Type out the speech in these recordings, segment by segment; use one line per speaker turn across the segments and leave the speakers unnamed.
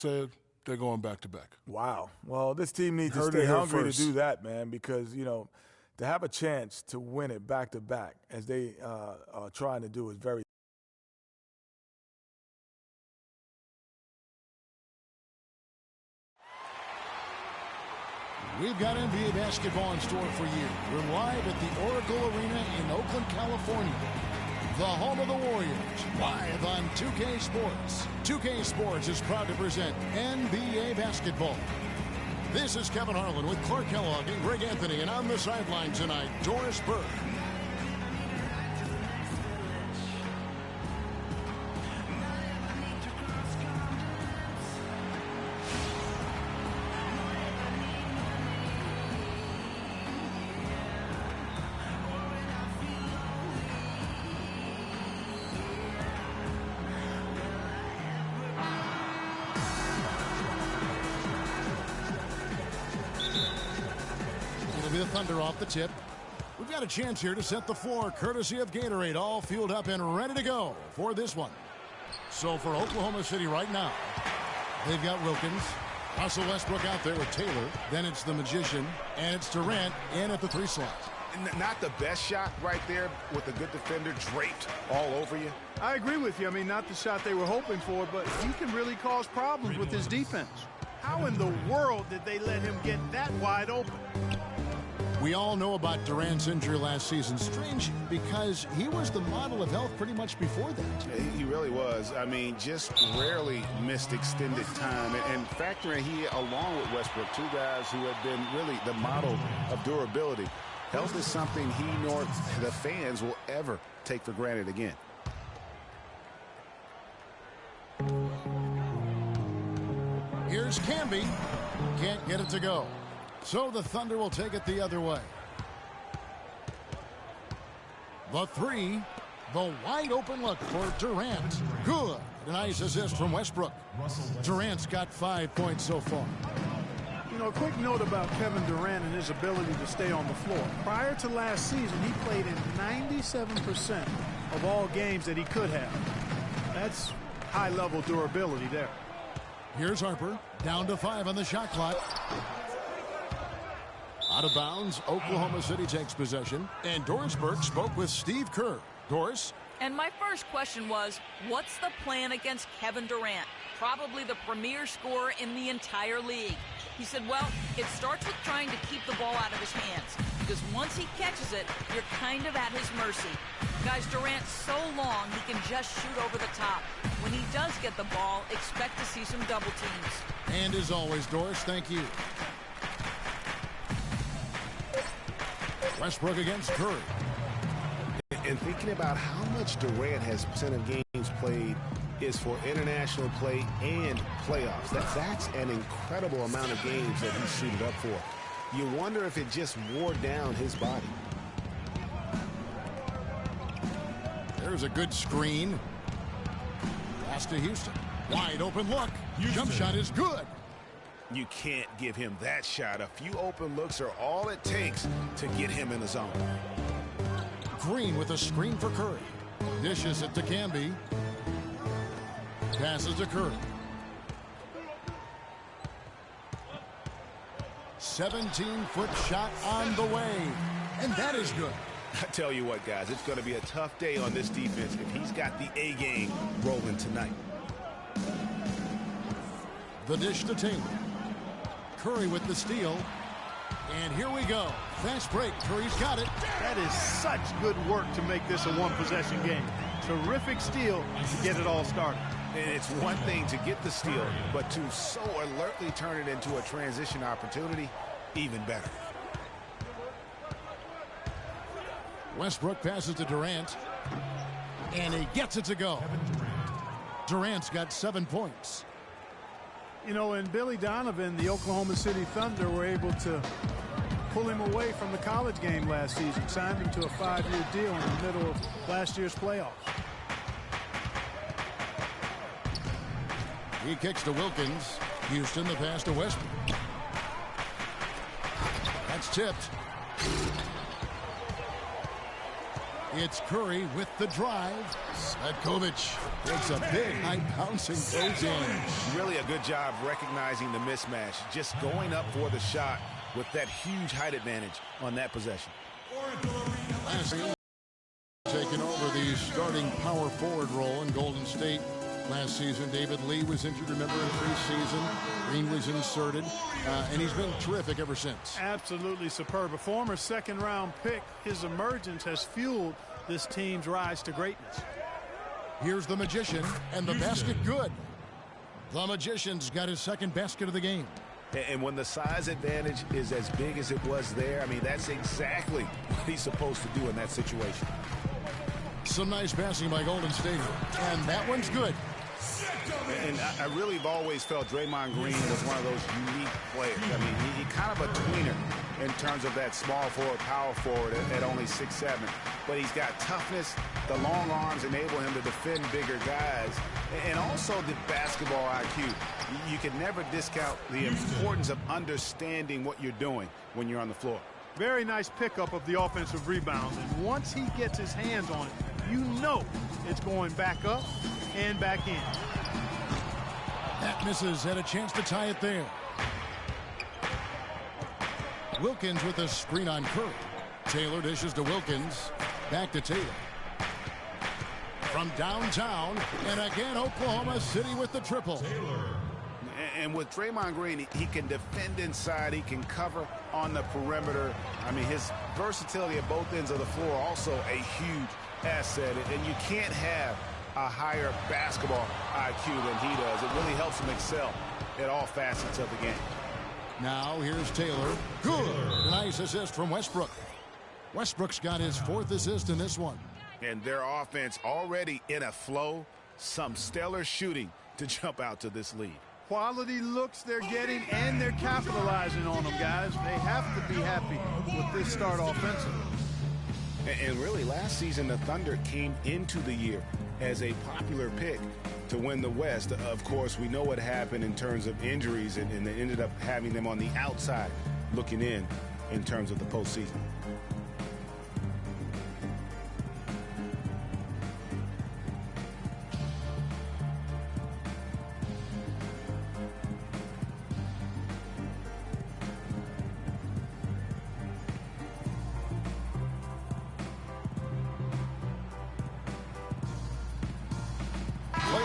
said they're going back-to-back.
Wow. Well, this team needs to stay hungry to do that, man, because, you know, to have a chance to win it back-to-back as they are trying to do is very
We've got NBA basketball in store for you. We're live at the Oracle Arena in Oakland, California. The home of the Warriors, live on 2K Sports. 2K Sports is proud to present NBA basketball. This is Kevin Harlan with Clark Kellogg and Greg Anthony, and on the sideline tonight, Doris Burke. The Thunder off the tip. We've got a chance here to set the floor courtesy of Gatorade, all fueled up and ready to go for this one. So for Oklahoma City right now, they've got Wilkins, Russell Westbrook out there with Taylor, then it's the Magician, and it's Durant in at the 3 slot.
Not the best shot right there with a good defender draped all over you.
I agree with you. I mean, not the shot they were hoping for, but he can really cause problems with his defense. How in the world did they let him get that wide open?
We all know about Durant's injury last season. Strange, because he was the model of health pretty much before that.
He really was. I mean, just rarely missed extended time. And factoring he, along with Westbrook, two guys who have been really the model of durability. Health is something he nor the fans will ever take for granted again.
Here's Camby. Can't get it to go. So the Thunder will take it the other way. The 3, the wide open look for Durant. Good. A nice assist from Westbrook. Durant's got 5 points so far.
You know, a quick note about Kevin Durant and his ability to stay on the floor. Prior to last season, he played in 97% of all games that he could have. That's high-level durability there.
Here's Harper, down to 5 on the shot clock. Out of bounds, Oklahoma City takes possession, and Doris Burke spoke with Steve Kerr. Doris?
And my first question was, what's the plan against Kevin Durant? Probably the premier scorer in the entire league. He said, well, it starts with trying to keep the ball out of his hands, because once he catches it, you're kind of at his mercy. Guys, Durant's so long, he can just shoot over the top. When he does get the ball, expect to see some double teams.
And as always, Doris, thank you. Westbrook against Curry.
And thinking about how much Durant has percent of games played is for international play and playoffs. That's an incredible amount of games that he's suited up for. You wonder if it just wore down his body.
There's a good screen. Pass to Houston. Wide open look. Jump shot is good.
You can't give him that shot. A few open looks are all it takes to get him in the zone.
Green with a screen for Curry. Dishes it to Camby. Passes to Curry. 17-foot shot on the way. And that is good.
I tell you what, guys, it's going to be a tough day on this defense if he's got the A game rolling tonight.
The dish to Taylor. Curry with the steal. And here we go. Fast break. Curry's got it.
That is such good work to make this a one-possession game. Terrific steal to get it all started.
And it's one thing to get the steal, but to so alertly turn it into a transition opportunity, even better.
Westbrook passes to Durant. And he gets it to go. Durant's got 7 points.
You know, and Billy Donovan, the Oklahoma City Thunder, were able to pull him away from the college game last season, signed him to a 5-year deal in the middle of last year's playoffs.
He kicks to Wilkins. Houston, the pass to Westbrook. That's tipped. It's Curry with the drive. Svetkovic takes a big high-bouncing goes in.
Really a good job recognizing the mismatch. Just going up for the shot with that huge height advantage on that possession.
Taking over the starting power forward role in Golden State last season. David Lee was injured, remember, in preseason. Green was inserted, and he's been terrific ever since.
Absolutely superb. A former second-round pick, his emergence has fueled this team's rise to greatness.
Here's the Magician, and the basket good. The Magician's got his second basket of the game.
And when the size advantage is as big as it was there, I mean, that's exactly what he's supposed to do in that situation.
Some nice passing by Golden State, and that one's good.
And I really have always felt Draymond Green was one of those unique players. I mean, he kind of a tweener in terms of that small forward, power forward at only 6'7". But he's got toughness. The long arms enable him to defend bigger guys. And also the basketball IQ. You can never discount the importance of understanding what you're doing when you're on the floor.
Very nice pickup of the offensive rebounds. And once he gets his hands on it, you know it's going back up and back in.
That misses, had a chance to tie it there. Wilkins with a screen on Curry. Taylor dishes to Wilkins. Back to Taylor. From downtown, and again Oklahoma City with the triple.
And with Draymond Green, he can defend inside, he can cover on the perimeter. I mean, his versatility at both ends of the floor also a huge asset, and you can't have a higher basketball IQ than he does. It really helps him excel at all facets of the game.
Now here's Taylor. Good. Nice assist from Westbrook. Westbrook's got his fourth assist in this one.
And their offense already in a flow. Some stellar shooting to jump out to this lead.
Quality looks they're getting, and they're capitalizing on them, guys. They have to be happy with this start offensively.
And really, last season, the Thunder came into the year as a popular pick to win the West. Of course, we know what happened in terms of injuries, and they ended up having them on the outside looking in terms of the postseason.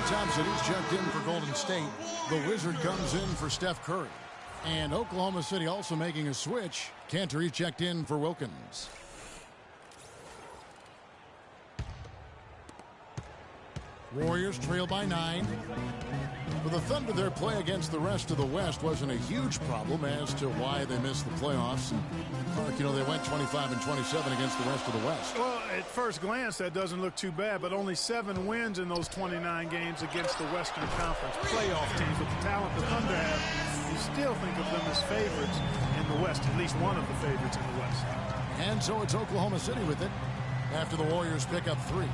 Thompson, he's checked in for Golden State. The Wizard comes in for Steph Curry. And Oklahoma City also making a switch. Cantor, he's checked in for Wilkins. Warriors trail by 9. For the Thunder, their play against the rest of the West wasn't a huge problem as to why they missed the playoffs. And Clark, you know, they went 25 and 27 against the rest of the West.
Well, at first glance, that doesn't look too bad, but only 7 wins in those 29 games against the Western Conference playoff teams. With the talent the Thunder have, you still think of them as favorites in the West, at least one of the favorites in the West.
And so it's Oklahoma City with it after the Warriors pick up 3.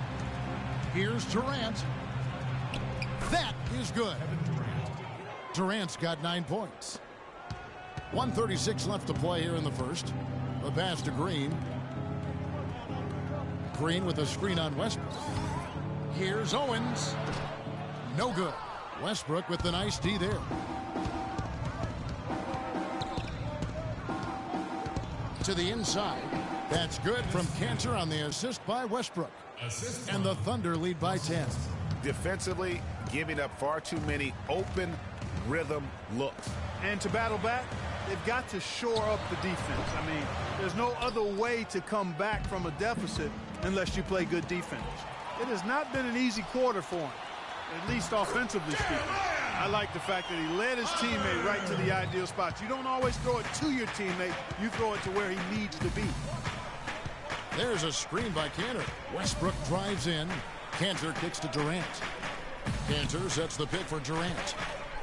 Here's Durant. That is good. Durant's got 9 points. 1:36 left to play here in the first. The pass to Green. Green with a screen on Westbrook. Here's Owens. No good. Westbrook with the nice D there. To the inside. That's good from Cantor on the assist by Westbrook. And the Thunder lead by 10.
Defensively, giving up far too many open rhythm looks.
And to battle back, they've got to shore up the defense. I mean, there's no other way to come back from a deficit unless you play good defense. It has not been an easy quarter for him, at least offensively speaking. I like the fact that he led his teammate right to the ideal spot. You don't always throw it to your teammate. You throw it to where he needs to be.
There's a screen by Cantor. Westbrook drives in. Cantor kicks to Durant. Cantor sets the pick for Durant.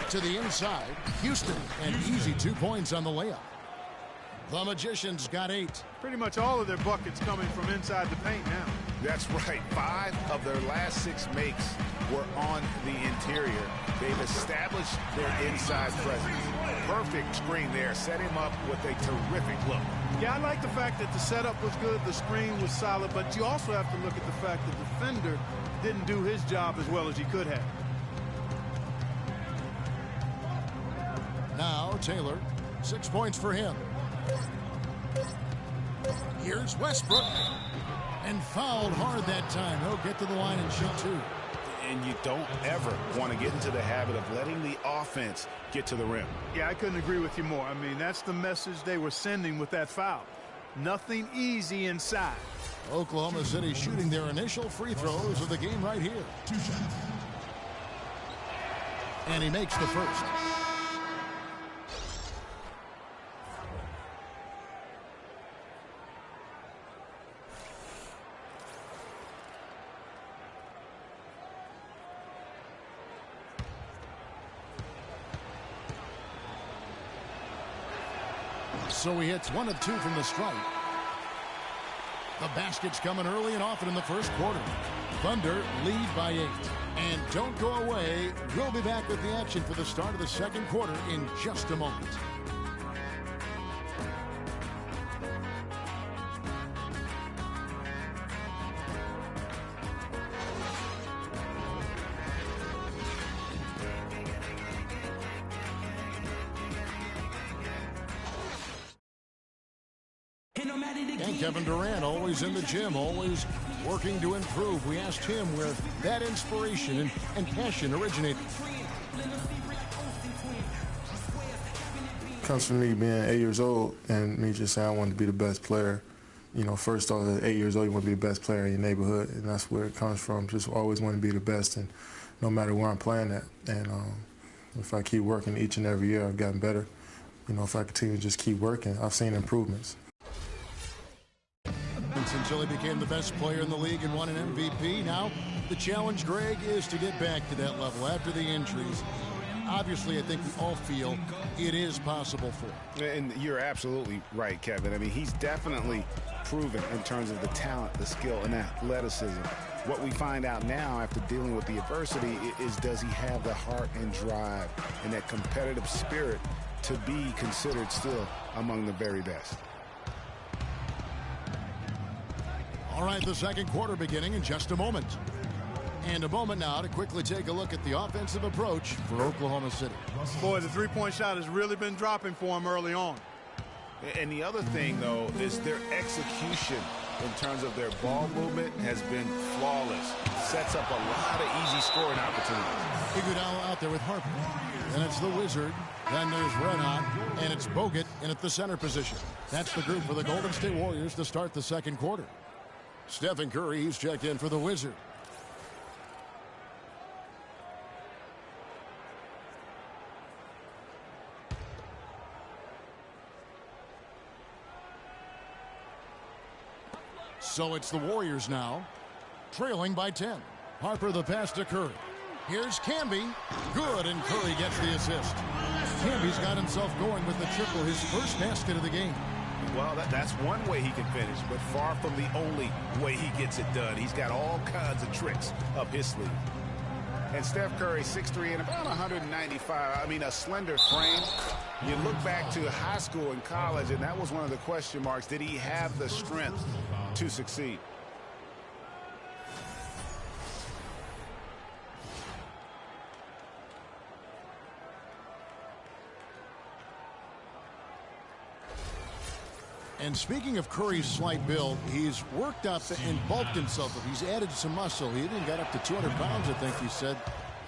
To the inside, Houston, and easy 2 points on the layup. The Magicians got 8.
Pretty much all of their buckets coming from inside the paint now.
That's right. 5 of their last 6 makes were on the interior. They've established their inside presence. Perfect screen there. Set him up with a terrific look.
Yeah, I like the fact that the setup was good, the screen was solid, but you also have to look at the fact that the defender didn't do his job as well as he could have.
Now Taylor, 6 points for him. Here's Westbrook. And fouled hard that time. He'll get to the line and shoot 2.
And you don't ever want to get into the habit of letting the offense get to the rim.
Yeah, I couldn't agree with you more. I mean, that's the message they were sending with that foul. Nothing easy inside.
Oklahoma City shooting their initial free throws of the game right here. 2 shots. And he makes the first. So he hits 1 of 2 from the stripe. The basket's coming early and often in the first quarter. Thunder lead by 8. And don't go away. We'll be back with the action for the start of the second quarter in just a moment. And Kevin Durant always in the gym, always working to improve. We asked him where that inspiration and passion originated.
Comes from me being 8 years old and me just saying I wanted to be the best player. You know, first off, at 8 years old, you want to be the best player in your neighborhood, and that's where it comes from. Just always want to be the best, and no matter where I'm playing at. And if I keep working each and every year, I've gotten better. You know, if I continue to just keep working, I've seen improvements.
Until he became the best player in the league and won an MVP. Now the challenge, Greg, is to get back to that level after the injuries. Obviously, I think we all feel it is possible for him.
And you're absolutely right, Kevin. I mean, he's definitely proven in terms of the talent, the skill, and athleticism. What we find out now after dealing with the adversity is, does he have the heart and drive and that competitive spirit to be considered still among the very best?
All right, the second quarter beginning in just a moment. And a moment now to quickly take a look at the offensive approach for Oklahoma City.
Boy, the three-point shot has really been dropping for him early on.
And the other thing, though, is their execution in terms of their ball movement has been flawless. Sets up a lot of easy scoring opportunities.
Iguodala out there with Harper. And it's the Wizard. Then there's Renan. And it's Bogut in at the center position. That's the group for the Golden State Warriors to start the second quarter. Stephen Curry, he's checked in for the Wizard. So it's the Warriors now, trailing by 10. Harper the pass to Curry. Here's Camby. Good, and Curry gets the assist. Camby's got himself going with the triple, his first basket of the game.
Well, that's one way he can finish, but far from the only way he gets it done. He's got all kinds of tricks up his sleeve. And Steph Curry, 6'3" and about 195. I mean, a slender frame. You look back to high school and college, and that was one of the question marks. Did he have the strength to succeed?
And speaking of Curry's slight build, he's worked up and bulked himself up. He's added some muscle. He even got up to 200 pounds, I think he said.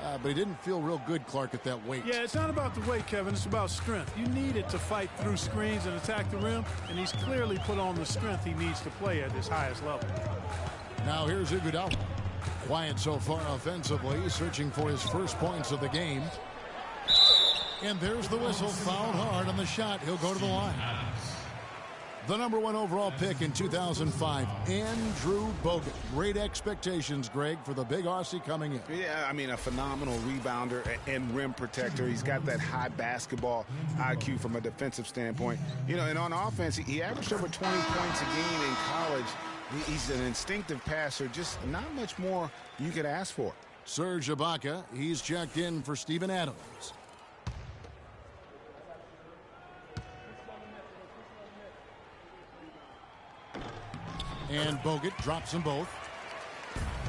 But he didn't feel real good, Clark, at that weight.
Yeah, it's not about the weight, Kevin. It's about strength. You need it to fight through screens and attack the rim, and he's clearly put on the strength he needs to play at his highest level.
Now here's Iguodala. Quiet so far offensively, searching for his first points of the game. And there's the whistle. Fouled hard on the shot. He'll go to the line. The #1 overall pick in 2005, Andrew Bogut. Great expectations, Greg, for the big Aussie coming in.
Yeah, I mean, a phenomenal rebounder and rim protector. He's got that high basketball IQ from a defensive standpoint. You know, and on offense, he averaged over 20 points a game in college. He's an instinctive passer, just not much more you could ask for.
Serge Ibaka, he's checked in for Steven Adams. And Bogut drops them both.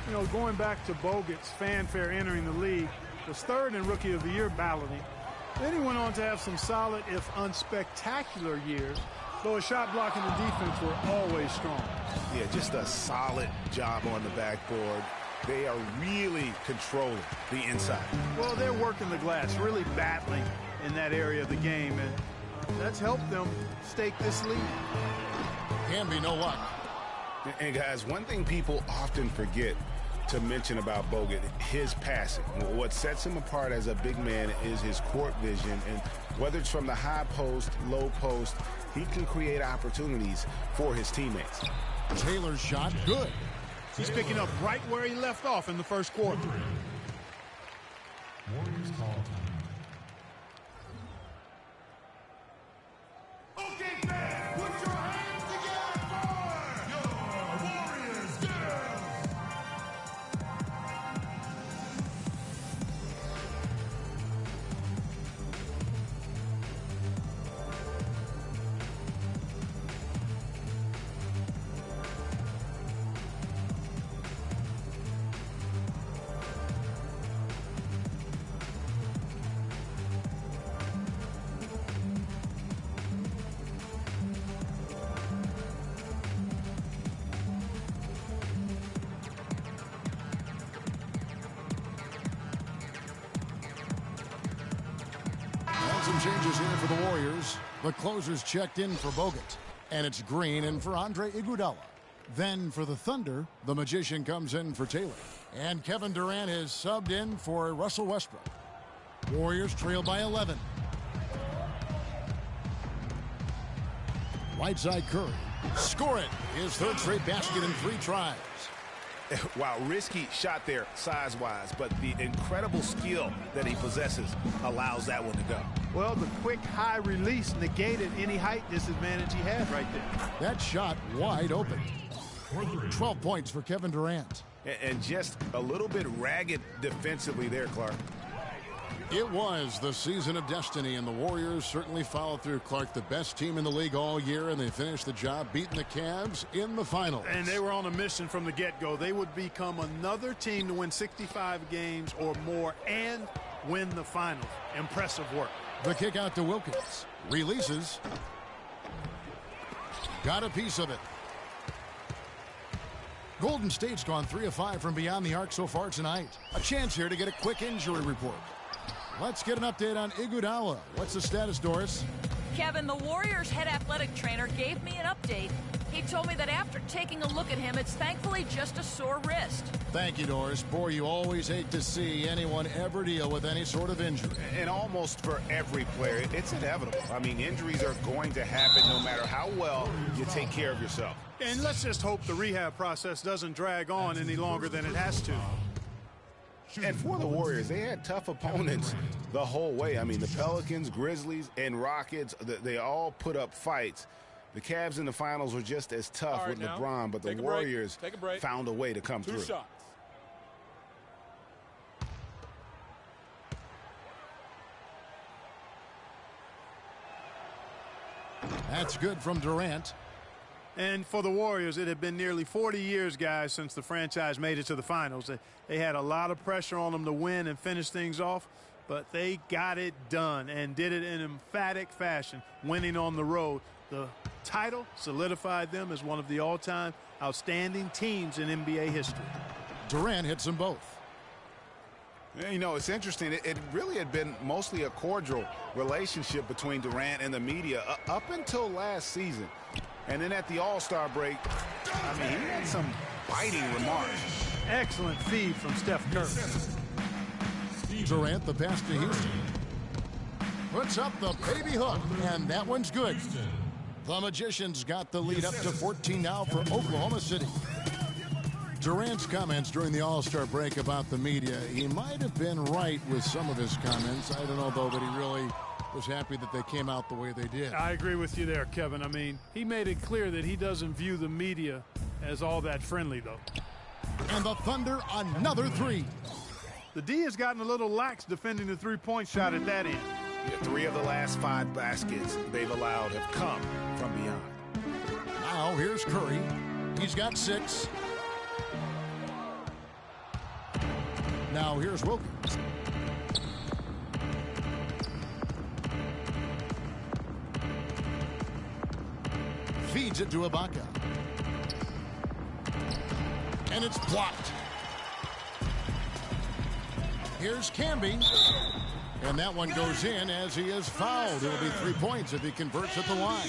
You know, going back to Bogut's fanfare entering the league, was third in Rookie of the Year balloting. Then he went on to have some solid, if unspectacular, years, though his shot blocking and defense were always strong.
Yeah, just a solid job on the backboard. They are really controlling the inside.
Well, they're working the glass, really battling in that area of the game, and that's helped them stake this lead.
Can be no luck.
And guys, one thing people often forget to mention about Bogut, his passing. What sets him apart as a big man is his court vision, and whether it's from the high post, low post, he can create opportunities for his teammates.
Taylor's shot, good.
He's picking up right where he left off in the first quarter.
Warriors call time. Okay, fans, put your hands together for your Warriors girls.
Some changes here for the Warriors. The closer's checked in for Bogut. And it's Green in for Andre Iguodala. Then for the Thunder, the Magician comes in for Taylor. And Kevin Durant is subbed in for Russell Westbrook. Warriors trail by 11. Right side Curry. Score it. His third straight basket in 3 tries.
Wow, risky shot there size-wise, but the incredible skill that he possesses allows that one to go.
Well, the quick high release negated any height disadvantage he had right there.
That shot wide open. 12 points for Kevin Durant.
And just a little bit ragged defensively there, Clark.
It was the season of destiny, and the Warriors certainly followed through, Clark. The best team in the league all year, and they finished the job beating the Cavs in the finals.
And they were on a mission from the get-go. They would become another team to win 65 games or more and win the finals. Impressive work.
The kick out to Wilkins. Releases. Got a piece of it. Golden State's gone 3 of 5 from beyond the arc so far tonight. A chance here to get a quick injury report. Let's get an update on Iguodala. What's the status, Doris?
Kevin, the Warriors head athletic trainer gave me an update. He told me that after taking a look at him, it's thankfully just a sore wrist.
Thank you, Doris. Boy, you always hate to see anyone ever deal with any sort of injury.
And almost for every player, it's inevitable. I mean, injuries are going to happen no matter how well you take care of yourself.
And let's just hope the rehab process doesn't drag on any longer than it has to.
And for the Warriors, they had tough opponents the whole way. I mean, the Pelicans, Grizzlies, and Rockets, they all put up fights. The Cavs in the finals were just as tough with LeBron, but the Warriors found a way to come through.
2 shots.
That's good from Durant.
And for the Warriors, it had been nearly 40 years, guys, since the franchise made it to the finals. They had a lot of pressure on them to win and finish things off, but they got it done and did it in emphatic fashion, winning on the road. The title solidified them as one of the all-time outstanding teams in NBA history.
Durant hits them both.
You know, it's interesting. It really had been mostly a cordial relationship between Durant and the media up until last season. And then at the All-Star break, I mean, he had some biting remarks.
Excellent feed from Steph Curry.
Durant, the pass to Houston. Puts up the baby hook, and that one's good. The Magicians got the lead up to 14 now for Oklahoma City. Durant's comments during the All-Star break about the media, he might have been right with some of his comments. I don't know, though, that he really was happy that they came out the way they did.
I agree with you there, Kevin. I mean, he made it clear that he doesn't view the media as all that friendly, though.
And the Thunder, another 3.
The D has gotten a little lax defending the three-point shot at that end.
Yeah, 3 of the last 5 baskets they've allowed have come from beyond.
Now here's Curry. He's got 6. Now here's Wilkins. Feeds it to Ibaka. And it's blocked. Here's Camby. And that one goes in as he is fouled. It'll be 3 points if he converts at the line.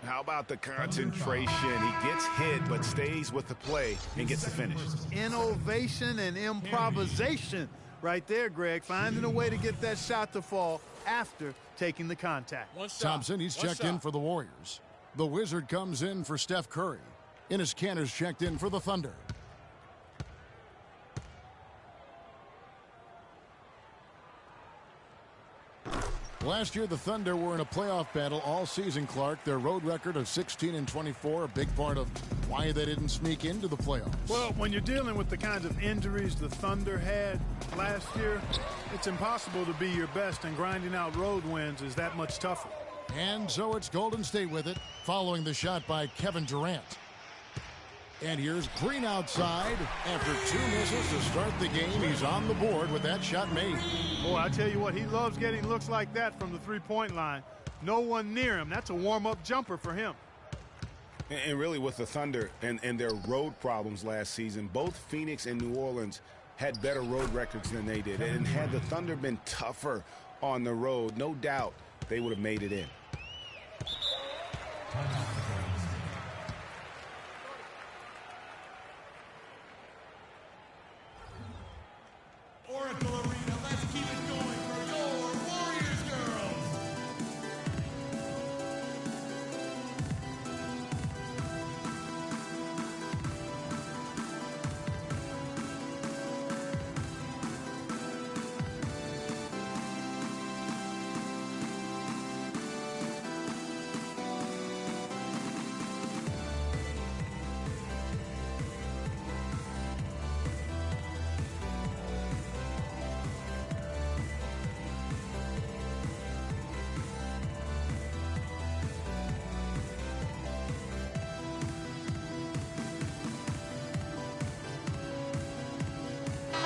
How about the concentration? He gets hit but stays with the play and gets the finish.
Innovation and improvisation right there, Greg. Finding a way to get that shot to fall after taking the contact.
Thompson, he's checked in for the Warriors. The Wizard comes in for Steph Curry. Enes Kanter's checked in for the Thunder. Last year, the Thunder were in a playoff battle all season, Clark. Their road record of 16-24, a big part of why they didn't sneak into the playoffs.
Well, when you're dealing with the kinds of injuries the Thunder had last year, it's impossible to be your best, and grinding out road wins is that much tougher.
And so it's Golden State with it, following the shot by Kevin Durant. And here's Green outside. After 2 misses to start the game, he's on the board with that shot made.
Boy, I tell you what, he loves getting looks like that from the three-point line. No one near him. That's a warm-up jumper for him.
And really with the Thunder and their road problems last season, both Phoenix and New Orleans had better road records than they did. And had the Thunder been tougher on the road, no doubt they would have made it in.
Oracle Arena, let's keep it going for your Warriors girls.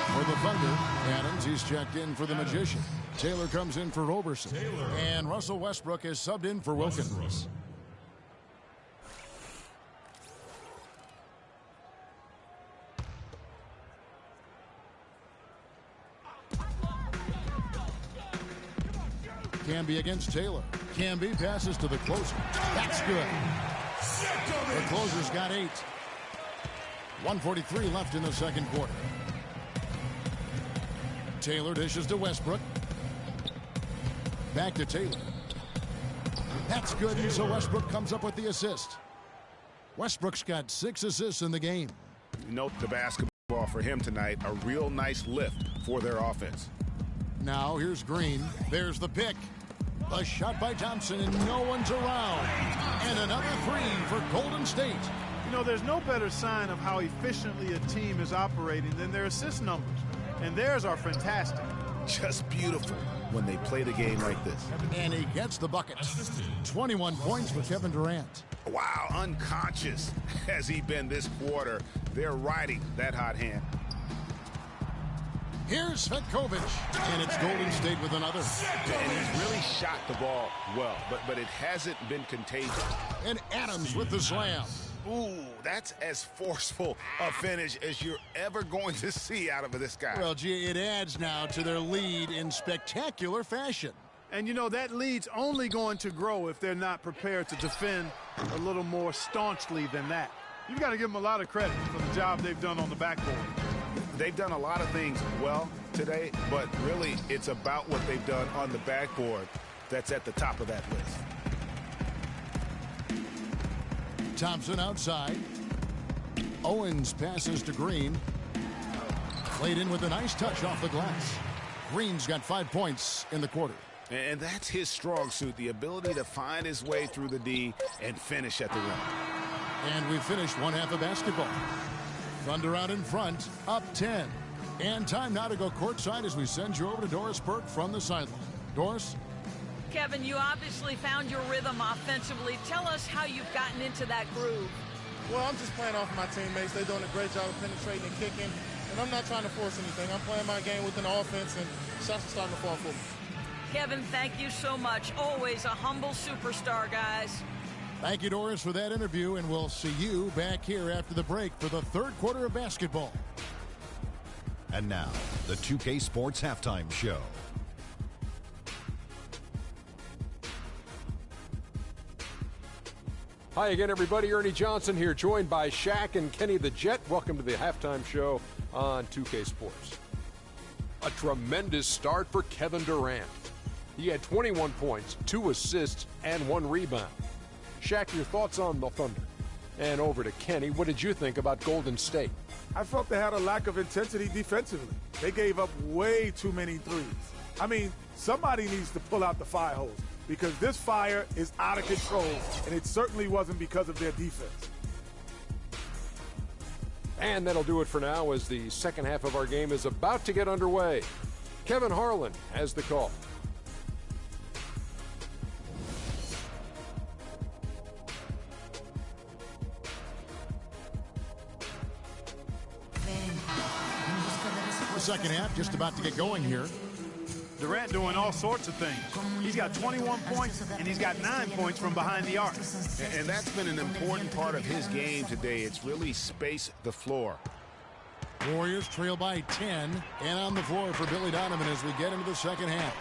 For the Thunder, Adams, he's checked in for the Magician. Taylor comes in for Roberson. And Russell Westbrook is subbed in for Wilkins. Camby against Taylor. Camby passes to the closer. That's good. The closer's got 8. 1:43 left in the second quarter. Taylor dishes to Westbrook. Back to Taylor. That's good, and so Westbrook comes up with the assist. Westbrook's got 6 assists in the game.
Note the basketball for him tonight, a real nice lift for their offense.
Now here's Green. There's the pick. A shot by Thompson, and no one's around. And another 3 for Golden State.
You know, there's no better sign of how efficiently a team is operating than their assist numbers. And theirs are fantastic.
Just beautiful when they play the game like this.
And he gets the bucket. 21 points for Kevin Durant.
Wow, unconscious has he been this quarter. They're riding that hot hand.
Here's Petkovic, and it's Golden State with another.
And he's really shot the ball well, but it hasn't been contagious.
And Adams with the slam.
Ooh, that's as forceful a finish as you're ever going to see out of this guy.
Well, gee, it adds now to their lead in spectacular fashion.
And, you know, that lead's only going to grow if they're not prepared to defend a little more staunchly than that. You've got to give them a lot of credit for the job they've done on the backboard.
They've done a lot of things well today, but really it's about what they've done on the backboard that's at the top of that list.
Thompson outside. Owens passes to Green. Played in with a nice touch off the glass. Green's got 5 points in the quarter.
And that's his strong suit, the ability to find his way through the D and finish at the rim.
And we finished one half of basketball. Thunder out in front, up 10. And time now to go courtside as we send you over to Doris Burke from the sideline. Doris?
Kevin, you obviously found your rhythm offensively. Tell us how you've gotten into that groove.
Well, I'm just playing off my teammates. They're doing a great job of penetrating and kicking, and I'm not trying to force anything. I'm playing my game within the offense, and shots are starting to fall for me.
Kevin, thank you so much. Always a humble superstar, guys.
Thank you, Doris, for that interview, and we'll see you back here after the break for the third quarter of basketball.
And now, the 2K Sports Halftime Show.
Hi again, everybody. Ernie Johnson here, joined by Shaq and Kenny the Jet. Welcome to the Halftime Show on 2K Sports. A tremendous start for Kevin Durant. He had 21 points, 2 assists, and 1 rebound. Shaq, your thoughts on the Thunder? And over to Kenny, what did you think about Golden State?
I felt they had a lack of intensity defensively. They gave up way too many threes. I mean, somebody needs to pull out the fire hose because this fire is out of control, and it certainly wasn't because of their defense.
And that'll do it for now as the second half of our game is about to get underway. Kevin Harlan has the call.
The second half just about to get going here.
Durant doing all sorts of things. He's got 21 points, and he's got 9 points from behind the arc.
And that's been an important part of his game today. It's really space the floor.
Warriors trail by 10, and on the floor for Billy Donovan as we get into the second half.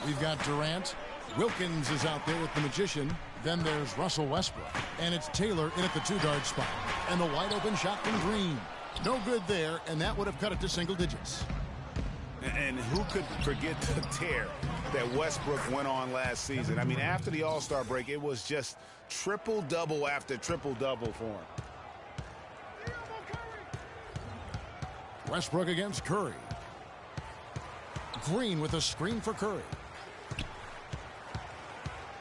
We've got Durant. Wilkins is out there with the Magician. Then there's Russell Westbrook. And it's Taylor in at the 2-guard spot. And the wide-open shot from Green. No good there, and that would have cut it to single digits.
And who could forget the tear that Westbrook went on last season? I mean, after the All-Star break, it was just triple-double after triple-double for him.
Westbrook against Curry. Green with a screen for Curry.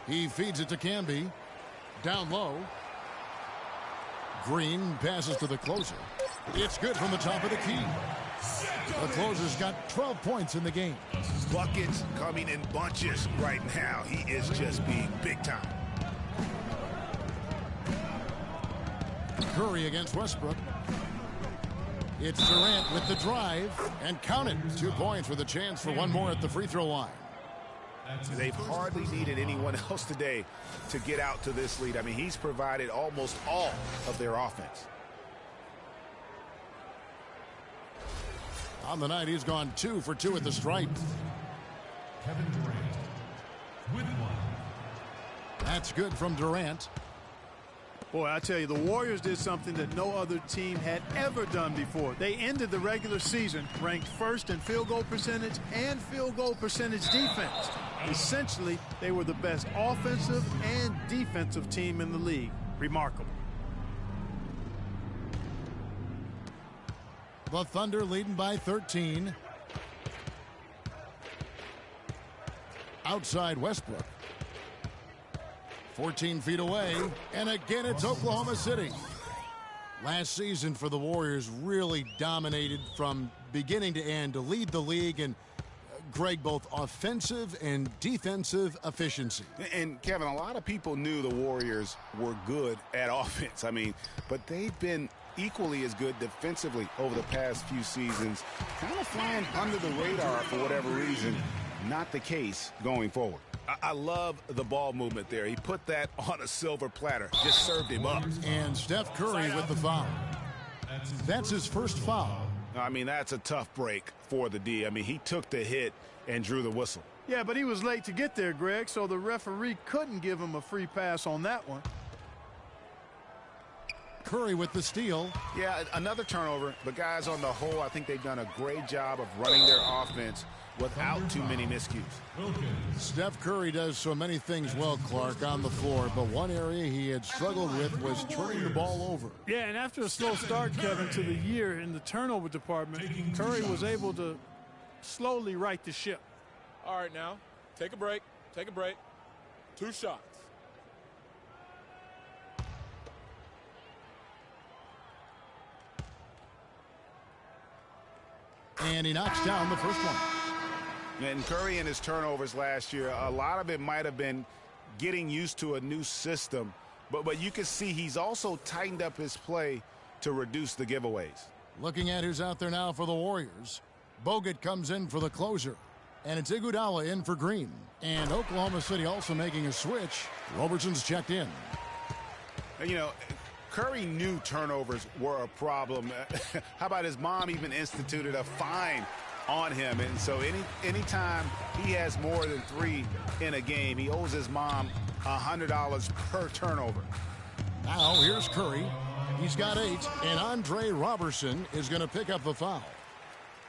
He feeds it to Camby. Down low. Green passes to the closer. It's good from the top of the key. The closer's got 12 points in the game.
Buckets coming in bunches right now. He is just being big time.
Curry against Westbrook. It's Durant with the drive, and count it. 2 points with a chance for one more at the free throw line.
They've hardly needed anyone else today to get out to this lead. I mean, he's provided almost all of their offense.
On the night, he's gone 2 for 2 at the stripe.
Kevin Durant with 1.
That's good from Durant.
Boy, I tell you, the Warriors did something that no other team had ever done before. They ended the regular season ranked first in field goal percentage and field goal percentage defense. Essentially, they were the best offensive and defensive team in the league. Remarkable.
The Thunder leading by 13. Outside Westbrook. 14 feet away, and again it's Oklahoma City. Last season for the Warriors really dominated from beginning to end to lead the league, and Greg, both offensive and defensive efficiency.
And Kevin, a lot of people knew the Warriors were good at offense. I mean, but they've been equally as good defensively over the past few seasons, kind of flying under the radar for whatever reason. Not the case going forward. I love the ball movement there. He put that on a silver platter. Just served him up.
And Steph Curry with the foul. That's his first foul.
I mean, that's a tough break for the D. I mean, he took the hit and drew the whistle.
Yeah, but he was late to get there, Greg, so the referee couldn't give him a free pass on that one.
Curry with the steal.
Yeah, another turnover. But guys, on the whole, I think they've done a great job of running their offense without too many miscues.
Steph Curry does so many things well, Clark, on the floor, but one area he had struggled with was turning the ball over.
Yeah, and after a slow start, Kevin, to the year in the turnover department, Curry was able to slowly right the ship.
All right, now, take a break. Take a break. 2 shots.
And he knocks down the first one.
And Curry and his turnovers last year, a lot of it might have been getting used to a new system. But you can see he's also tightened up his play to reduce the giveaways.
Looking at who's out there now for the Warriors. Bogut comes in for the closer. And it's Iguodala in for Green. And Oklahoma City also making a switch. Roberson's checked in.
You know, Curry knew turnovers were a problem. How about his mom even instituted a fine on him? And so anytime he has more than 3 in a game, he owes his mom $100 per turnover.
Now here's Curry. He's got 8, and Andre Robertson is going to pick up the foul.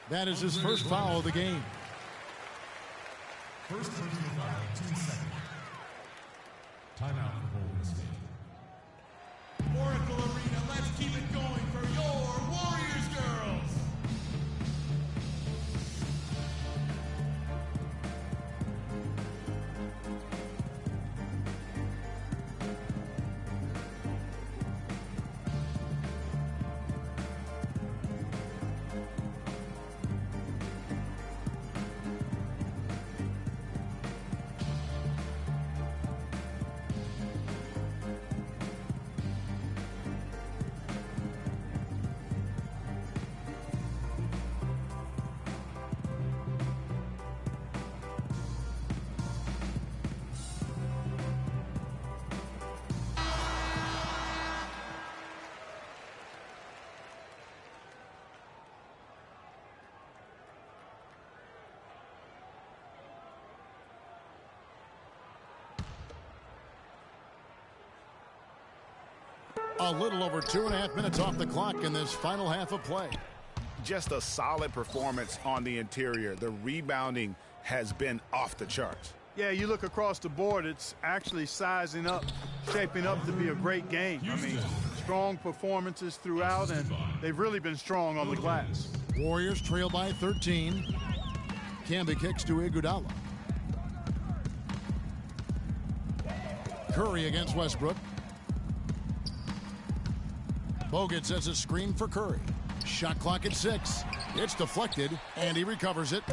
That is his first foul of the game.
First personal foul, 2 seconds. Timeout for Golden State. Oracle Arena, let's keep it going for your Warriors girls.
A little over 2.5 minutes off the clock in this final half of play.
Just a solid performance on the interior. The rebounding has been off the charts.
Yeah, you look across the board, it's actually sizing up, shaping up to be a great game. I mean, strong performances throughout, and they've really been strong on the glass.
Warriors trail by 13. Camby kicks to Iguodala. Curry against Westbrook. Bogut sets a screen for Curry. Shot clock at 6. It's deflected, and he recovers it.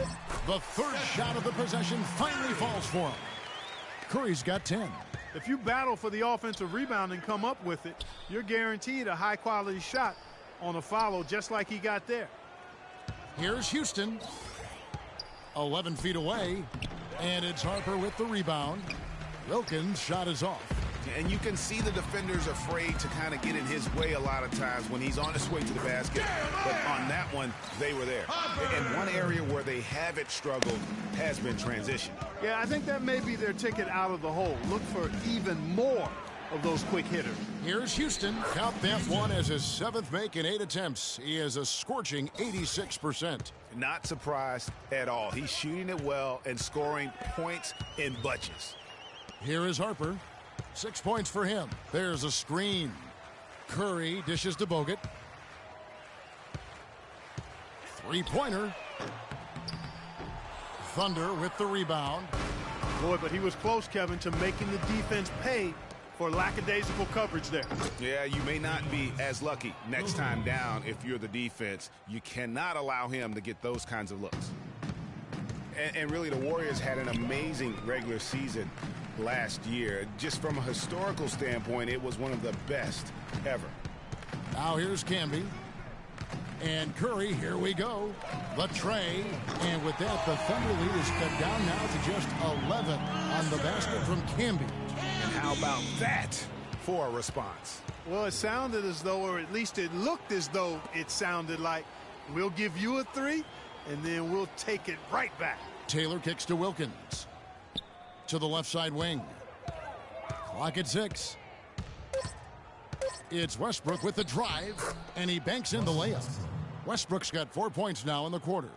The third shot of the possession finally falls for him. Curry's got 10.
If you battle for the offensive rebound and come up with it, you're guaranteed a high-quality shot on a follow just like he got there.
Here's Houston. 11 feet away, and it's Harper with the rebound. Wilkins' shot is off.
And you can see the defenders afraid to kind of get in his way a lot of times when he's on his way to the basket. But on that one, they were there. And one area where they haven't struggled has been transition.
Yeah, I think that may be their ticket out of the hole. Look for even more of those quick hitters.
Here's Houston. Count that one as his 7th make in 8 attempts. He is a scorching 86%.
Not surprised at all. He's shooting it well and scoring points in bunches.
Here is Harper. 6 points for him. There's a screen. Curry dishes to Bogut. 3-pointer. Thunder with the rebound.
Boy, but he was close, Kevin, to making the defense pay for lackadaisical coverage there.
Yeah, you may not be as lucky next time down if you're the defense. You cannot allow him to get those kinds of looks. And really, the Warriors had an amazing regular season last year. Just from a historical standpoint, it was one of the best ever.
Now here's Camby. And Curry, here we go. The tray. And with that, the Thunder lead is cut down now to just 11 on the basket from Camby.
And how about that for a response?
Well, it sounded as though, or at least it looked as though it sounded like, we'll give you a 3, and then we'll take it right back.
Taylor kicks to Wilkins. To the left side wing. Clock at 6. It's Westbrook with the drive, and he banks in the layup. Westbrook's got 4 points now in the quarter.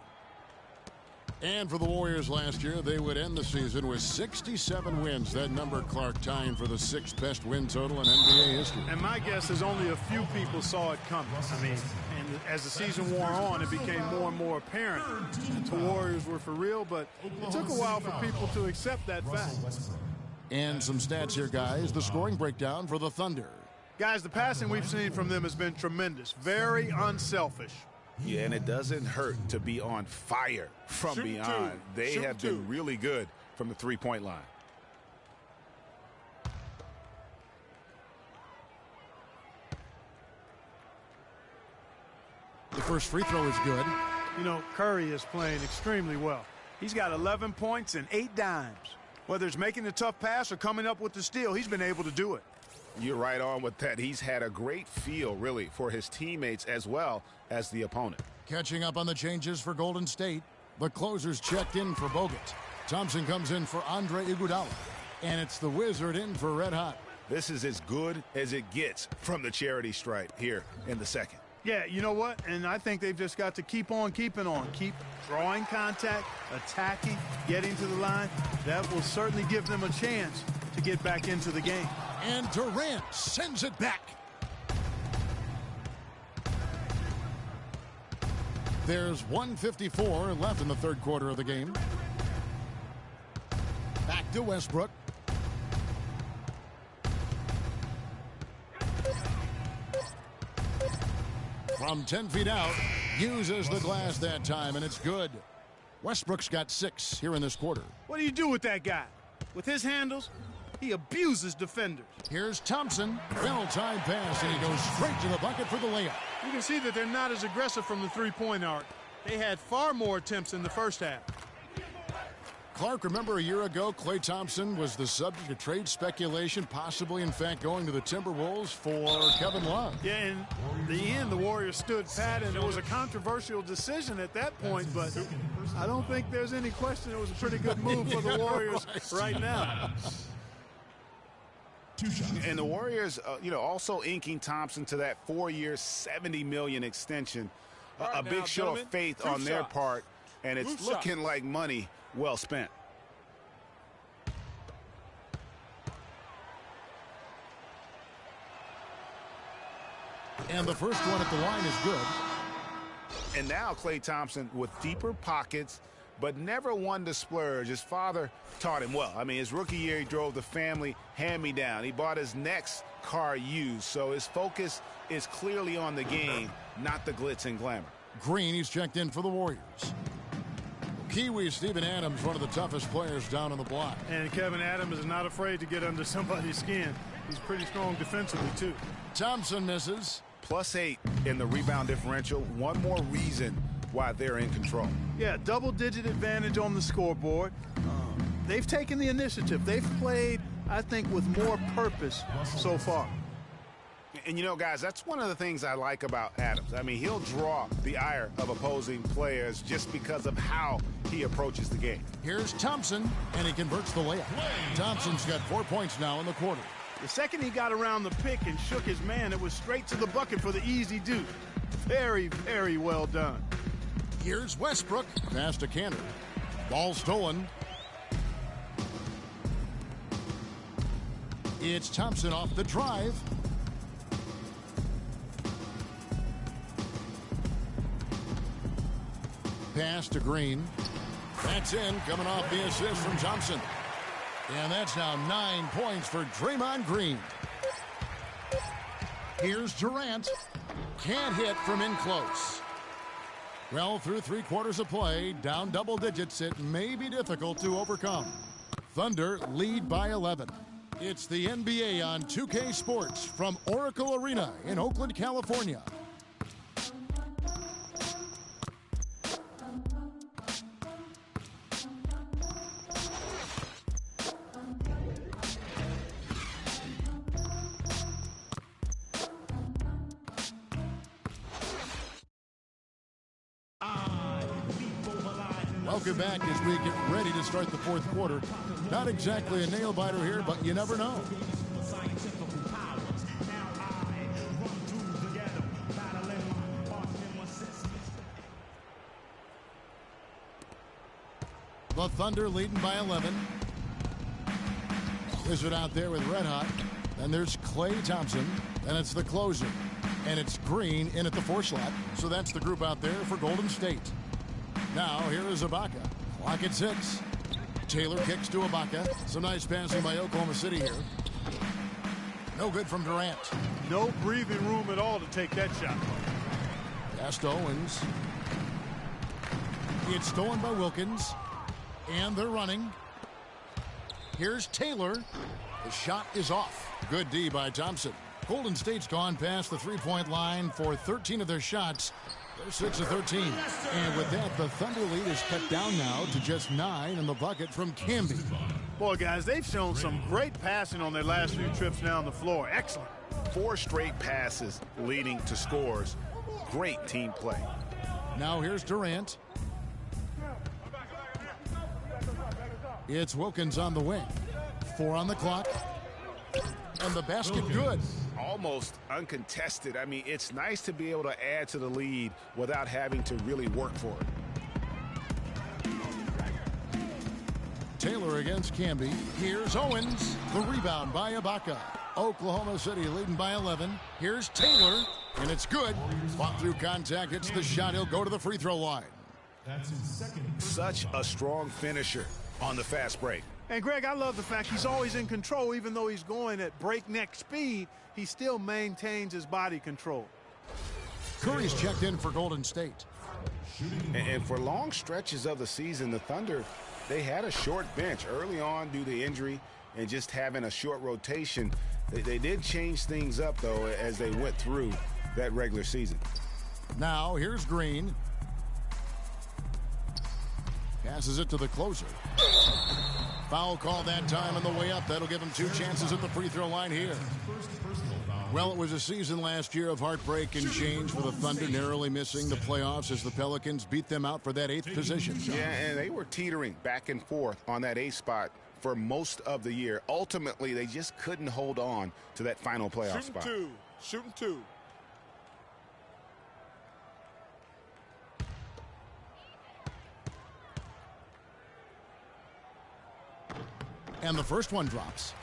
And for the Warriors last year, they would end the season with 67 wins. That number, Clark, tying for the 6th best win total in NBA history.
And my guess is only a few people saw it coming. I mean, and as the season wore on, it became more and more apparent that the Warriors were for real, but it took a while for people to accept that fact.
And some stats here, guys. The scoring breakdown for the Thunder.
Guys, the passing we've seen from them has been tremendous. Very unselfish.
Yeah, and it doesn't hurt to be on fire from beyond. They have been really good from the three-point line.
The first free throw is good.
You know, Curry is playing extremely well. He's got 11 points and 8 dimes. Whether it's making the tough pass or coming up with the steal, he's been able to do it.
You're right on with that. He's had a great feel, really, for his teammates as well as the opponent.
Catching up on the changes for Golden State. The closers checked in for Bogut. Thompson comes in for Andre Iguodala. And it's the Wizard in for Red Hot.
This is as good as it gets from the charity stripe here in the second.
Yeah, you know what? And I think they've just got to keep on keeping on. Keep drawing contact, attacking, getting to the line. That will certainly give them a chance to get back into the game.
And Durant sends it back. There's 1:54 left in the third quarter of the game. Back to Westbrook. From 10 feet out, uses the glass that time, and it's good. Westbrook's got 6 here in this quarter.
What do you do with that guy? With his handles, he abuses defenders.
Here's Thompson. Well-timed pass, and he goes straight to the bucket for the layup.
You can see that they're not as aggressive from the three-point arc. They had far more attempts in the first half.
Clark, remember a year ago, Klay Thompson was the subject of trade speculation, possibly, in fact, going to the Timberwolves for Kevin Love.
Yeah, in the end, the Warriors stood pat, and it was a controversial decision at that point, but I don't think there's any question it was a pretty good move for the Warriors right now.
And the Warriors, also inking Thompson to that 4-year, $70 million extension. A big show of faith on their part, and it's looking like money well spent.
And the first one at the line is good.
And now Klay Thompson with deeper pockets, but never one to splurge. His father taught him well. I mean, his rookie year, he drove the family hand-me-down. He bought his next car used, so his focus is clearly on the game, not the glitz and glamour.
Green, he's checked in for the Warriors. Kiwi Steven Adams, one of the toughest players down on the block.
And Kevin Adams is not afraid to get under somebody's skin. He's pretty strong defensively, too.
Thompson misses.
+8 in the rebound differential. One more reason why they're in control.
Yeah, double-digit advantage on the scoreboard. They've taken the initiative. They've played, I think, with more purpose so far.
And, guys, that's one of the things I like about Adams. I mean, he'll draw the ire of opposing players just because of how he approaches the game.
Here's Thompson, and he converts the layup. Thompson's got 4 points now in the quarter.
The second he got around the pick and shook his man, it was straight to the bucket for the easy deuce. Very, very well done.
Here's Westbrook. Pass to Cantor. Ball stolen. It's Thompson off the drive. Pass to Green. That's in, coming off the assist from Thompson. And that's now 9 points for Draymond Green. Here's Durant. Can't hit from in close. Well, through 3 quarters of play, down double digits, it may be difficult to overcome. Thunder lead by 11. It's the NBA on 2K Sports from Oracle Arena in Oakland, California. Welcome back as we get ready to start the fourth quarter. Not exactly a nail-biter here, but you never know. The Thunder leading by 11. Wizard out there with Red Hot. Then there's Klay Thompson. Then it's the closer. And it's Green in at the 4 slot. So that's the group out there for Golden State. Now, here is Ibaka. Clock at 6. Taylor kicks to Ibaka. Some nice passing by Oklahoma City here. No good from Durant.
No breathing room at all to take that shot.
Pass to Owens. It's stolen by Wilkins. And they're running. Here's Taylor. The shot is off. Good D by Thompson. Golden State's gone past the three-point line for 13 of their shots. They're 6 of 13. And with that, the Thunder lead is cut down now to just 9 in the bucket from Camby.
Boy, guys, they've shown some great passing on their last few trips down the floor. Excellent.
4 straight passes leading to scores. Great team play.
Now here's Durant. It's Wilkins on the wing. 4 on the clock. And the basket good.
Almost uncontested. I mean, it's nice to be able to add to the lead without having to really work for it.
Taylor against Camby. Here's Owens. The rebound by Ibaka. Oklahoma City leading by 11. Here's Taylor. And it's good. Fought through contact. It's the shot. He'll go to the free throw line.
That's his second.
Such a strong finisher on the fast break.
And, Greg, I love the fact he's always in control. Even though he's going at breakneck speed, he still maintains his body control.
Curry's checked in for Golden State.
And for long stretches of the season, the Thunder, they had a short bench early on due to injury and just having a short rotation. They did change things up, though, as they went through that regular season.
Now here's Green. Passes it to the closer. Foul call that time on the way up. That'll give him 2 chances at the free throw line here. Well, it was a season last year of heartbreak and change for the Thunder, narrowly missing the playoffs as the Pelicans beat them out for that 8th position.
Yeah, and they were teetering back and forth on that 8th spot for most of the year. Ultimately, they just couldn't hold on to that final playoff spot.
Shooting two.
And the first one drops.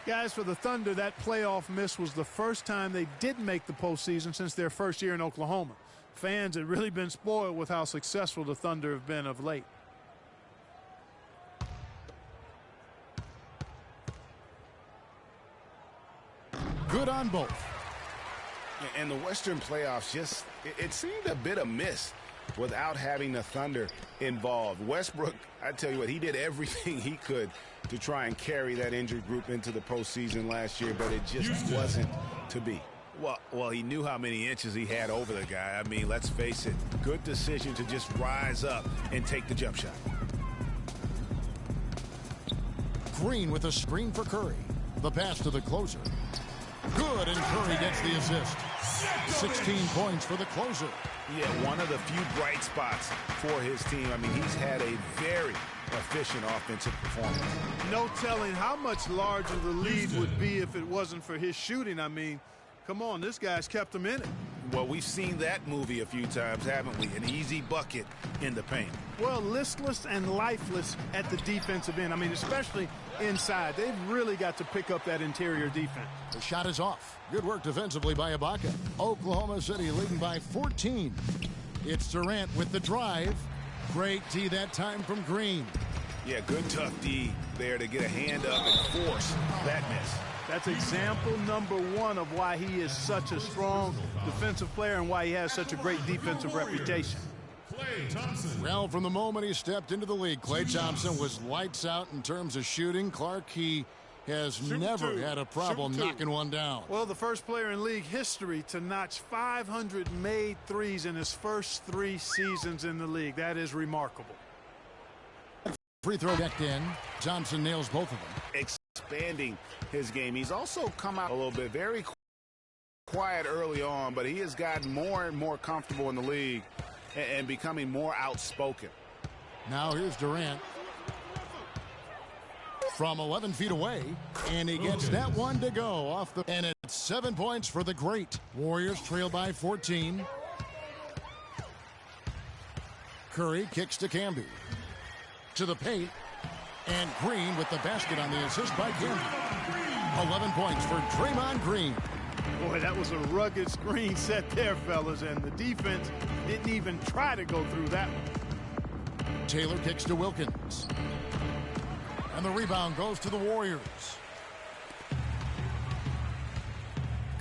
Guys, for the Thunder, that playoff miss was the first time they didn't make the postseason since their first year in Oklahoma. Fans had really been spoiled with how successful the Thunder have been of late.
Good on both.
And the Western playoffs just, it seemed a bit amiss without having the Thunder involved. Westbrook, I tell you what, he did everything he could to try and carry that injured group into the postseason last year, but it just wasn't to be.
Well, he knew how many inches he had over the guy. I mean, let's face it, good decision to just rise up and take the jump shot.
Green with a screen for Curry. The pass to the closer. Good, and Curry gets the assist. 16 points for the closer.
Yeah, one of the few bright spots for his team. I mean, he's had a very efficient offensive performance.
No telling how much larger the lead would be if it wasn't for his shooting. I mean, come on, this guy's kept him in it.
Well, we've seen that movie a few times, haven't we? An easy bucket in the paint.
Well, listless and lifeless at the defensive end. I mean, especially inside. They've really got to pick up that interior defense.
The shot is off. Good work defensively by Ibaka. Oklahoma City leading by 14. It's Durant with the drive. Great D that time from Green.
Yeah, good tough D there to get a hand up and force that miss.
That's example number 1 of why he is such a strong defensive player and why he has such a great defensive reputation.
Well, from the moment he stepped into the league, Klay Thompson was lights out in terms of shooting. Clark, he has never had a problem knocking one down.
Well, the first player in league history to notch 500 made threes in his first 3 seasons in the league. That is remarkable.
Free throw decked in. Thompson nails both of them.
Expanding his game. He's also come out a little bit very quiet early on, but he has gotten more and more comfortable in the league and becoming more outspoken.
Now here's Durant from 11 feet away, and he gets that one to go off the, and it's 7 points for the great Warriors, trail by 14. Curry kicks to Camby to the paint, and Green with the basket on the assist by Camby. 11 points for Draymond Green.
Boy, that was a rugged screen set there, fellas, and the defense didn't even try to go through that one.
Taylor kicks to Wilkins. And the rebound goes to the Warriors.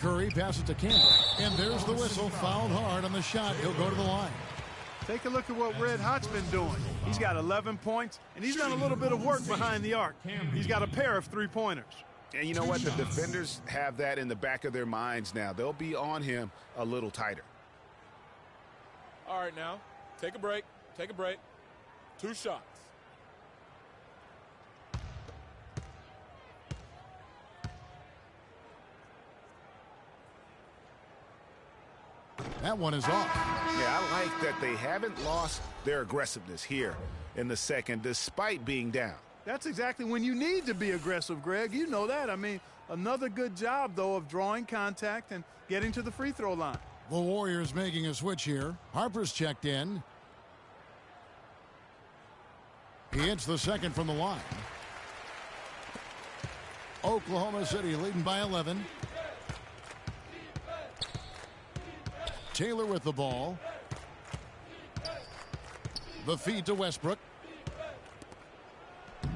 Curry passes to Campbell. And there's the whistle. Fouled hard on the shot. He'll go to the line.
Take a look at what Red Hot's been doing. He's got 11 points, and he's done a little bit of work behind the arc. He's got a pair of three-pointers.
And you know what? The defenders have that in the back of their minds now. They'll be on him a little tighter.
All right, now, take a break. Take a break. 2 shots.
That one is off.
Yeah, I like that they haven't lost their aggressiveness here in the second, despite being down.
That's exactly when you need to be aggressive, Greg. You know that. I mean, another good job, though, of drawing contact and getting to the free throw line.
The Warriors making a switch here. Harper's checked in. He hits the second from the line. Oklahoma City leading by 11. Taylor with the ball. The feed to Westbrook.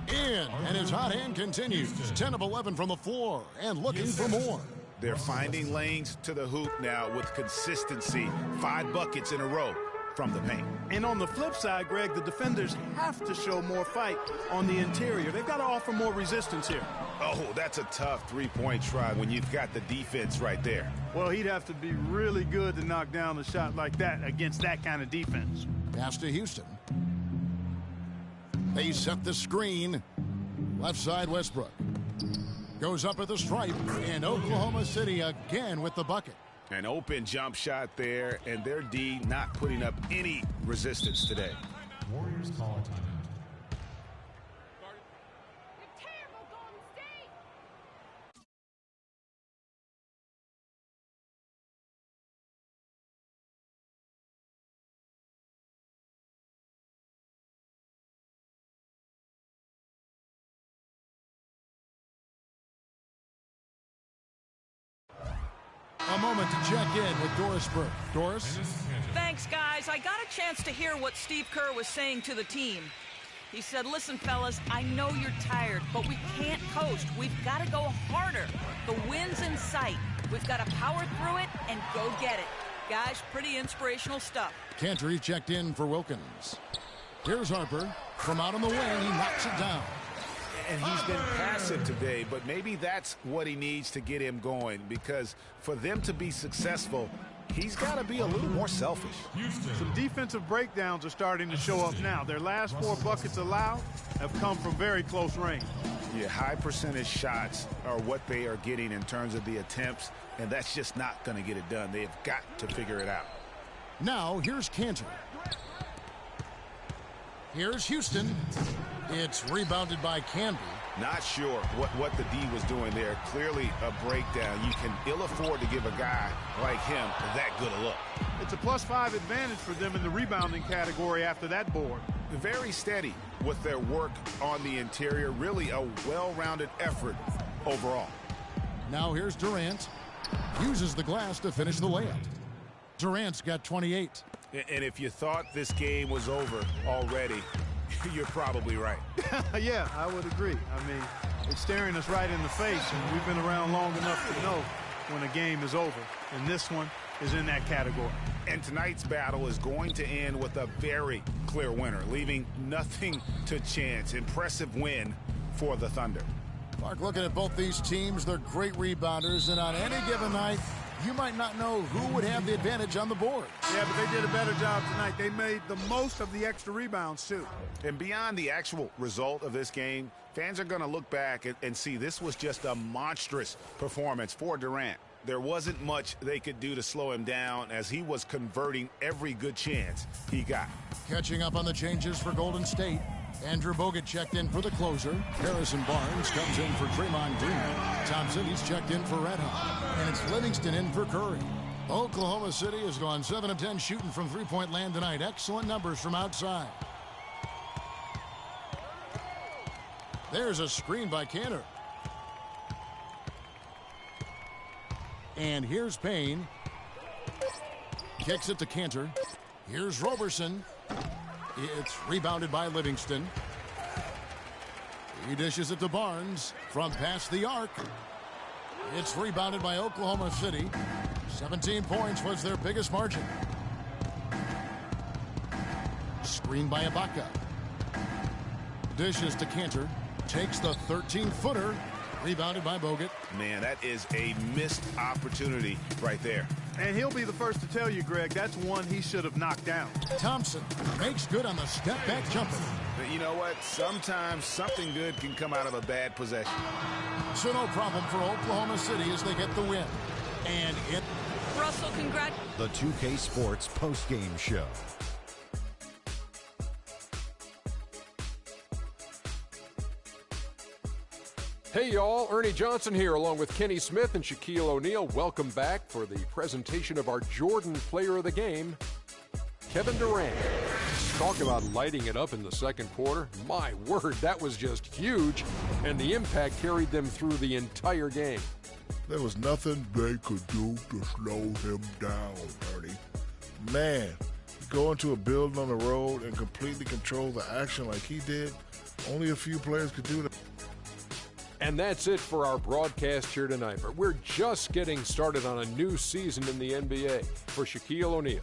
In, and his hot hand continues. 10 of 11 from the floor and looking for more.
They're finding lanes to the hoop now with consistency. 5 buckets in a row from the paint.
And on the flip side, Greg, the defenders have to show more fight on the interior. They've got to offer more resistance here.
Oh, that's a tough three-point try when you've got the defense right there.
Well, he'd have to be really good to knock down a shot like that against that kind of defense.
Pass to Houston. They set the screen. Left side, Westbrook. Goes up at the stripe, and Oklahoma City again with the bucket.
An open jump shot there, and their D not putting up any resistance today.
Warriors call a timeout.
A moment to check in with Doris Burke. Doris?
Thanks, guys. I got a chance to hear what Steve Kerr was saying to the team. He said, listen, fellas, I know you're tired, but we can't coast. We've got to go harder. The win's in sight. We've got to power through it and go get it. Guys, pretty inspirational stuff.
Cantor checked in for Wilkins. Here's Harper. From out on the wing, he knocks it down.
And he's been passive today, but maybe that's what he needs to get him going, because for them to be successful, he's got to be a little more selfish.
Some defensive breakdowns are starting to show up now. Their last 4 buckets allowed have come from very close range.
Yeah, high percentage shots are what they are getting in terms of the attempts, and that's just not going to get it done. They've got to figure it out.
Now, here's Cantor. Here's Houston. It's rebounded by Canby.
Not sure what the D was doing there. Clearly a breakdown. You can ill afford to give a guy like him that good a look.
It's a +5 advantage for them in the rebounding category after that board.
Very steady with their work on the interior. Really a well-rounded effort overall.
Now here's Durant. Uses the glass to finish the layup. Durant's got 28.
And if you thought this game was over already, you're probably right.
Yeah, I would agree. I mean, it's staring us right in the face, and we've been around long enough to know when a game is over. And this one is in that category.
And tonight's battle is going to end with a very clear winner, leaving nothing to chance. Impressive win for the Thunder.
Mark, looking at both these teams, they're great rebounders, and on any given night, you might not know who would have the advantage on the board.
Yeah, but they did a better job tonight. They made the most of the extra rebounds, too.
And beyond the actual result of this game, fans are going to look back and see this was just a monstrous performance for Durant. There wasn't much they could do to slow him down as he was converting every good chance he got.
Catching up on the changes for Golden State. Andrew Bogut checked in for the closer. Harrison Barnes comes in for Draymond Green. Thompson, he's checked in for Red Hot. And it's Livingston in for Curry. Oklahoma City has gone 7 of 10 shooting from three-point land tonight. Excellent numbers from outside. There's a screen by Cantor. And here's Payne. Kicks it to Cantor. Here's Roberson. It's rebounded by Livingston. He dishes it to Barnes from past the arc. It's rebounded by Oklahoma City. 17 points was their biggest margin. Screen by Ibaka. Dishes to Cantor. Takes the 13-footer. Rebounded by Bogut.
Man, that is a missed opportunity right there.
And he'll be the first to tell you, Greg, that's one he should have knocked down.
Thompson makes good on the step-back jumper.
But you know what? Sometimes something good can come out of a bad possession.
So no problem for Oklahoma City as they get the win. And it...
Russell, congrats.
The 2K Sports postgame show.
Hey y'all, Ernie Johnson here along with Kenny Smith and Shaquille O'Neal. Welcome back for the presentation of our Jordan Player of the Game, Kevin Durant. Talk about lighting it up in the second quarter. My word, that was just huge, and the impact carried them through the entire game.
There was nothing they could do to slow him down, Ernie. Man, go into a building on the road and completely control the action like he did, only a few players could do that.
And that's it for our broadcast here tonight. But we're just getting started on a new season in the NBA. For Shaquille O'Neal,